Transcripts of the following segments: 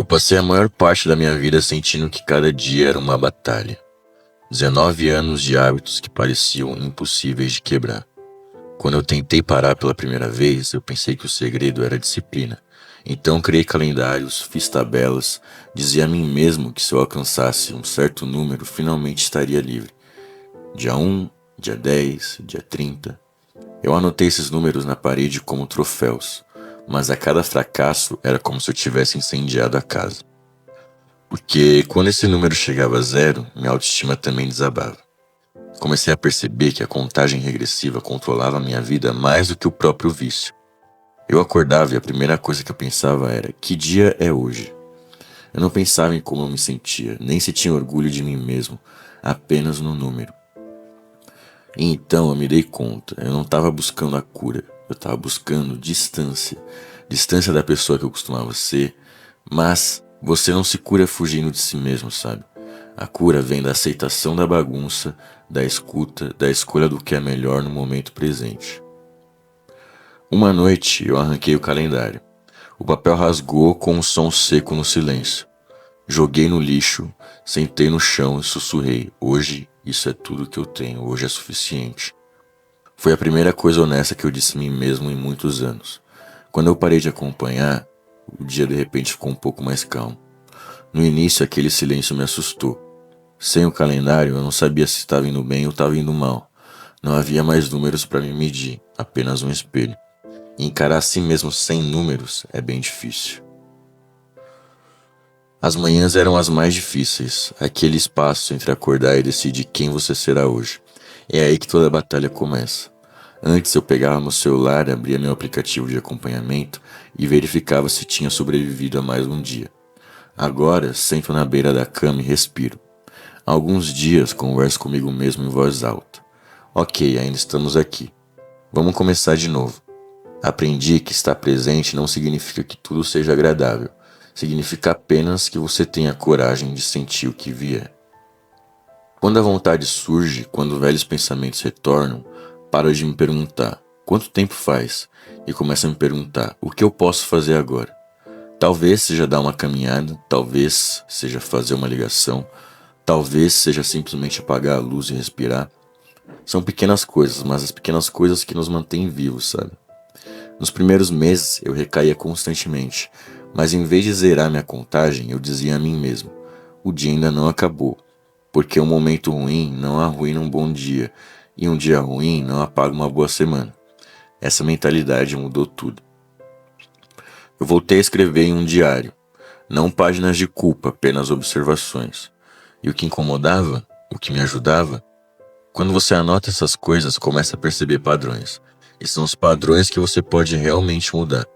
Eu passei a maior parte da minha vida sentindo que cada dia era uma batalha. 19 anos de hábitos que pareciam impossíveis de quebrar. Quando eu tentei parar pela primeira vez, eu pensei que o segredo era disciplina. Então criei calendários, fiz tabelas, dizia a mim mesmo que se eu alcançasse um certo número, finalmente estaria livre. Dia 1, dia 10, dia 30. Eu anotei esses números na parede como troféus, mas a cada fracasso era como se eu tivesse incendiado a casa. Porque quando esse número chegava a zero, minha autoestima também desabava. Comecei a perceber que a contagem regressiva controlava minha vida mais do que o próprio vício. Eu acordava e a primeira coisa que eu pensava era: que dia é hoje? Eu não pensava em como eu me sentia, nem se tinha orgulho de mim mesmo, apenas no número. E então eu me dei conta, eu não estava buscando a cura, eu estava buscando distância. Distância da pessoa que eu costumava ser, mas você não se cura fugindo de si mesmo, sabe? A cura vem da aceitação da bagunça, da escuta, da escolha do que é melhor no momento presente. Uma noite eu arranquei o calendário. O papel rasgou com um som seco no silêncio. Joguei no lixo, sentei no chão e sussurrei: hoje isso é tudo que eu tenho, hoje é suficiente. Foi a primeira coisa honesta que eu disse a mim mesmo em muitos anos. Quando eu parei de acompanhar, o dia de repente ficou um pouco mais calmo. No início aquele silêncio me assustou. Sem o calendário eu não sabia se estava indo bem ou estava indo mal. Não havia mais números para me medir, apenas um espelho. E encarar a si mesmo sem números é bem difícil. As manhãs eram as mais difíceis, aquele espaço entre acordar e decidir quem você será hoje. É aí que toda a batalha começa. Antes eu pegava meu celular, abria meu aplicativo de acompanhamento e verificava se tinha sobrevivido a mais um dia. Agora sento na beira da cama e respiro. Há alguns dias converso comigo mesmo em voz alta. Ok, ainda estamos aqui. Vamos começar de novo. Aprendi que estar presente não significa que tudo seja agradável. Significa apenas que você tenha coragem de sentir o que vier. Quando a vontade surge, quando velhos pensamentos retornam, paro de me perguntar: quanto tempo faz? E começo a me perguntar: o que eu posso fazer agora? Talvez seja dar uma caminhada, talvez seja fazer uma ligação, talvez seja simplesmente apagar a luz e respirar. São pequenas coisas, mas as pequenas coisas que nos mantêm vivos, sabe? Nos primeiros meses eu recaía constantemente, mas em vez de zerar minha contagem, eu dizia a mim mesmo: o dia ainda não acabou, porque um momento ruim não arruína um bom dia, e um dia ruim não apaga uma boa semana. Essa mentalidade mudou tudo. Eu voltei a escrever em um diário, não páginas de culpa, apenas observações. E o que incomodava, o que me ajudava, quando você anota essas coisas, começa a perceber padrões. E são os padrões que você pode realmente mudar.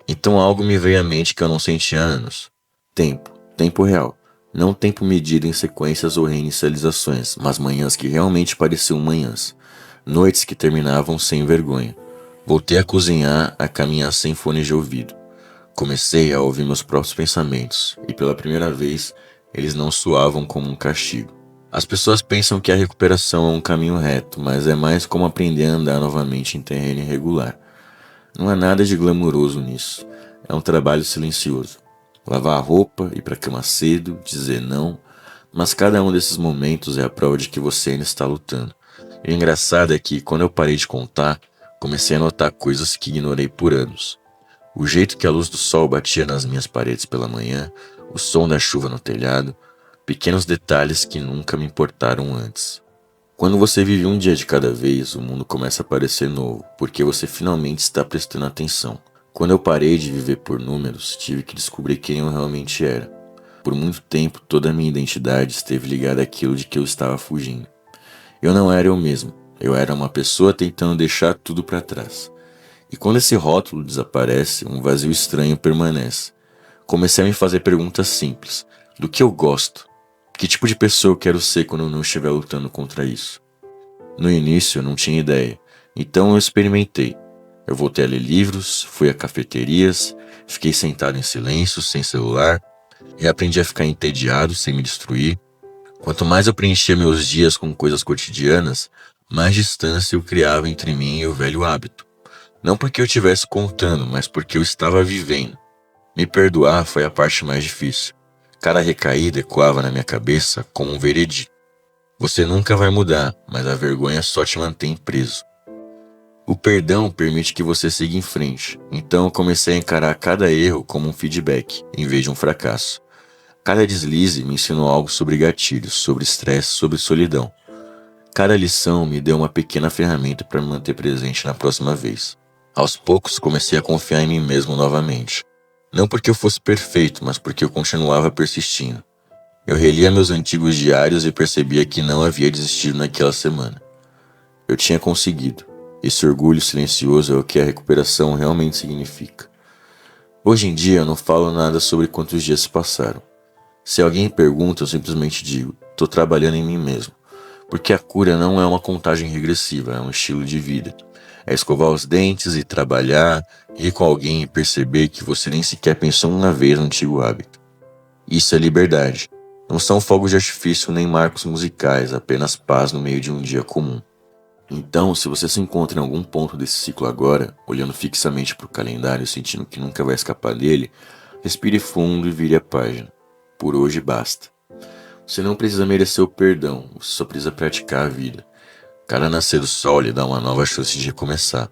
Então algo me veio à mente que eu não sentia há anos. Tempo real. Não tempo medido em sequências ou reinicializações, mas manhãs que realmente pareciam manhãs. Noites que terminavam sem vergonha. Voltei a cozinhar, a caminhar sem fone de ouvido. Comecei a ouvir meus próprios pensamentos, e pela primeira vez, eles não soavam como um castigo. As pessoas pensam que a recuperação é um caminho reto, mas é mais como aprender a andar novamente em terreno irregular. Não há nada de glamuroso nisso. É um trabalho silencioso. Lavar a roupa, ir para a cama cedo, dizer não, mas cada um desses momentos é a prova de que você ainda está lutando. E o engraçado é que, quando eu parei de contar, comecei a notar coisas que ignorei por anos. O jeito que a luz do sol batia nas minhas paredes pela manhã, o som da chuva no telhado, pequenos detalhes que nunca me importaram antes. Quando você vive um dia de cada vez, o mundo começa a parecer novo, porque você finalmente está prestando atenção. Quando eu parei de viver por números, tive que descobrir quem eu realmente era. Por muito tempo, toda a minha identidade esteve ligada àquilo de que eu estava fugindo. Eu não era eu mesmo, eu era uma pessoa tentando deixar tudo para trás. E quando esse rótulo desaparece, um vazio estranho permanece. Comecei a me fazer perguntas simples. Do que eu gosto? Que tipo de pessoa eu quero ser quando eu não estiver lutando contra isso? No início eu não tinha ideia, então eu experimentei. Eu voltei a ler livros, fui a cafeterias, fiquei sentado em silêncio, sem celular, e aprendi a ficar entediado sem me destruir. Quanto mais eu preenchia meus dias com coisas cotidianas, mais distância eu criava entre mim e o velho hábito. Não porque eu estivesse contando, mas porque eu estava vivendo. Me perdoar foi a parte mais difícil. Cada recaída ecoava na minha cabeça como um veredito. Você nunca vai mudar, mas a vergonha só te mantém preso. O perdão permite que você siga em frente, então eu comecei a encarar cada erro como um feedback, em vez de um fracasso. Cada deslize me ensinou algo sobre gatilhos, sobre estresse, sobre solidão. Cada lição me deu uma pequena ferramenta para me manter presente na próxima vez. Aos poucos comecei a confiar em mim mesmo novamente. Não porque eu fosse perfeito, mas porque eu continuava persistindo. Eu relia meus antigos diários e percebia que não havia desistido naquela semana. Eu tinha conseguido. Esse orgulho silencioso é o que a recuperação realmente significa. Hoje em dia eu não falo nada sobre quantos dias se passaram. Se alguém pergunta, eu simplesmente digo, tô trabalhando em mim mesmo. Porque a cura não é uma contagem regressiva, é um estilo de vida. É escovar os dentes e trabalhar, rir com alguém e perceber que você nem sequer pensou uma vez no antigo hábito. Isso é liberdade. Não são fogos de artifício nem marcos musicais, apenas paz no meio de um dia comum. Então, se você se encontra em algum ponto desse ciclo agora, olhando fixamente para o calendário, sentindo que nunca vai escapar dele, respire fundo e vire a página. Por hoje basta. Você não precisa merecer o perdão, você só precisa praticar a vida. Cada nascer do sol lhe dá uma nova chance de recomeçar.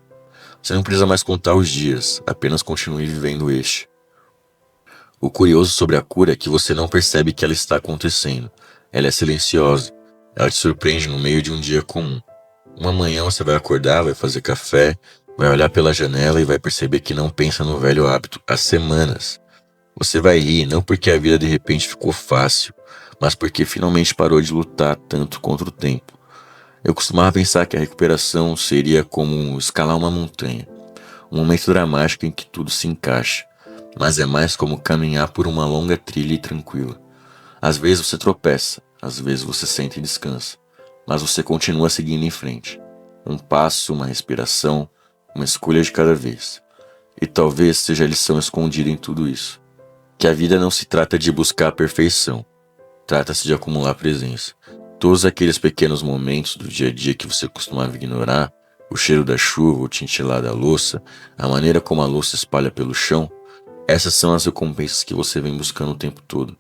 Você não precisa mais contar os dias, apenas continue vivendo este. O curioso sobre a cura é que você não percebe que ela está acontecendo. Ela é silenciosa. Ela te surpreende no meio de um dia comum. Uma manhã você vai acordar, vai fazer café, vai olhar pela janela e vai perceber que não pensa no velho hábito há semanas. Você vai rir não porque a vida de repente ficou fácil, mas porque finalmente parou de lutar tanto contra o tempo. Eu costumava pensar que a recuperação seria como escalar uma montanha, um momento dramático em que tudo se encaixa, mas é mais como caminhar por uma longa trilha e tranquila. Às vezes você tropeça, às vezes você senta e descansa, mas você continua seguindo em frente. Um passo, uma respiração, uma escolha de cada vez. E talvez seja a lição escondida em tudo isso. Que a vida não se trata de buscar a perfeição, trata-se de acumular presença. Todos aqueles pequenos momentos do dia a dia que você costumava ignorar, o cheiro da chuva, o tintilar da louça, a maneira como a louça espalha pelo chão, essas são as recompensas que você vem buscando o tempo todo.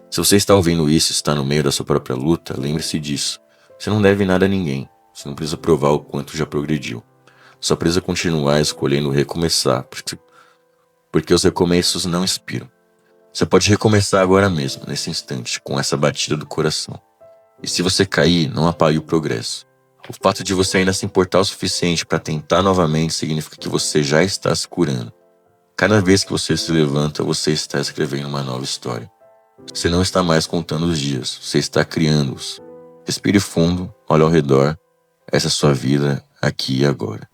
Se você está ouvindo isso e está no meio da sua própria luta, lembre-se disso. Você não deve nada a ninguém, você não precisa provar o quanto já progrediu. Só precisa continuar escolhendo recomeçar, porque os recomeços não inspiram. Você pode recomeçar agora mesmo, nesse instante, com essa batida do coração. E se você cair, não apague o progresso. O fato de você ainda se importar o suficiente para tentar novamente significa que você já está se curando. Cada vez que você se levanta, você está escrevendo uma nova história. Você não está mais contando os dias, você está criando-os. Respire fundo, olhe ao redor. Essa é a sua vida, aqui e agora.